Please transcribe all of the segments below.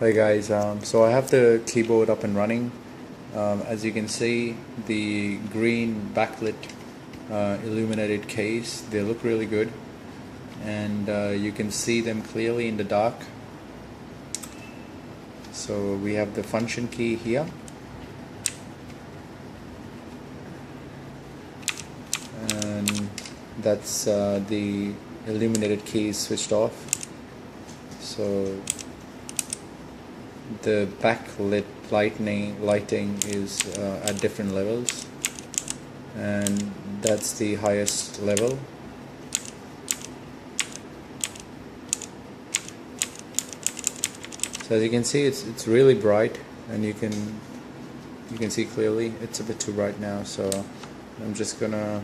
Hi guys, so I have the keyboard up and running. As you can see, the green backlit illuminated keys, they look really good, and you can see them clearly in the dark. So we have the function key here, and that's the illuminated key switched off. So the backlit lighting is at different levels, and that's the highest level. So as you can see, it's really bright, and you can see clearly. It's a bit too bright now, so I'm just gonna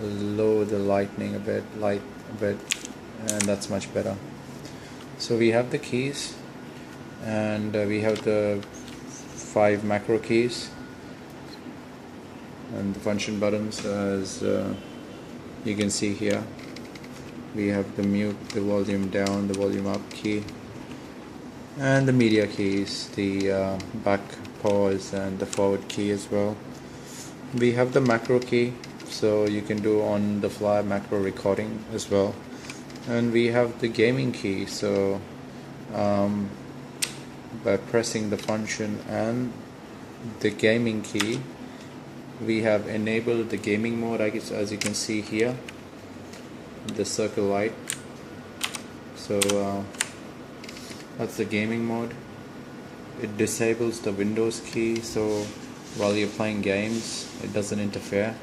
lower the lighting a bit, and that's much better. So we have the keys, and we have the 5 macro keys and the function buttons. As you can see here, we have the mute, the volume down, the volume up key, and the media keys, the back pause and the forward key as well. We have the macro key, so you can do on the fly macro recording as well. And we have the gaming key, so by pressing the function and the gaming key, we have enabled the gaming mode, I guess, as you can see here, the circle light. So that's the gaming mode. It disables the Windows key, so while you're playing games it doesn't interfere.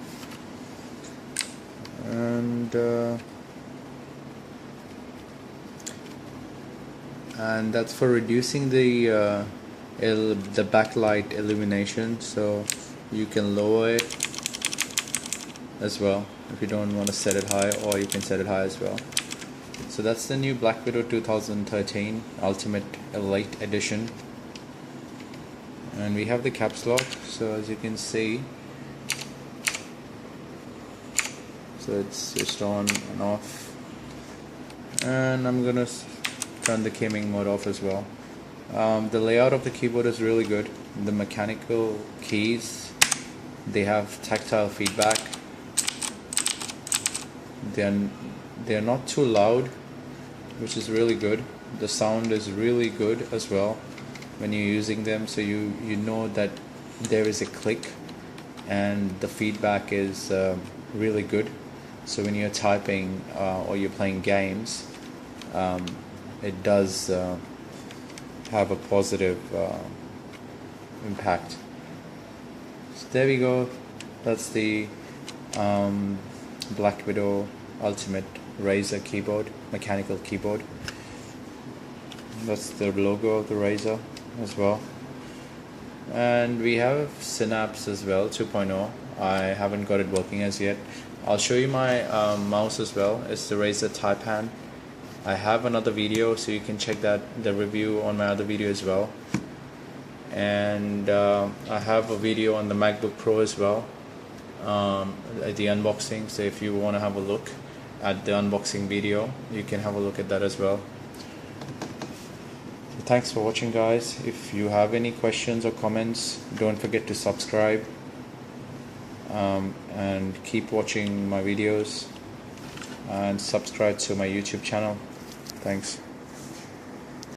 And that's for reducing the backlight illumination, so you can lower it as well if you don't want to set it high, or you can set it high as well. So that's the new Blackwidow 2013 Ultimate Elite Edition, and we have the caps lock. So as you can see, so it's switched on and off, and I'm gonna turn the gaming mode off as well. The layout of the keyboard is really good. The mechanical keys, they have tactile feedback. They're not too loud, which is really good. The sound is really good as well when you're using them, so you know that there is a click, and the feedback is really good. So when you're typing or you're playing games, it does have a positive impact. So there we go. That's the Blackwidow Ultimate Razer keyboard, mechanical keyboard. That's the logo of the Razer as well. And we have Synapse as well, 2.0. I haven't got it working as yet. I'll show you my mouse as well. It's the Razer Taipan. I have another video, so you can check that, the review on my other video as well. And I have a video on the MacBook Pro as well, at the unboxing. So if you want to have a look at the unboxing video, you can have a look at that as well. So thanks for watching, guys. If you have any questions or comments, don't forget to subscribe, and keep watching my videos, and subscribe to my YouTube channel. Thanks.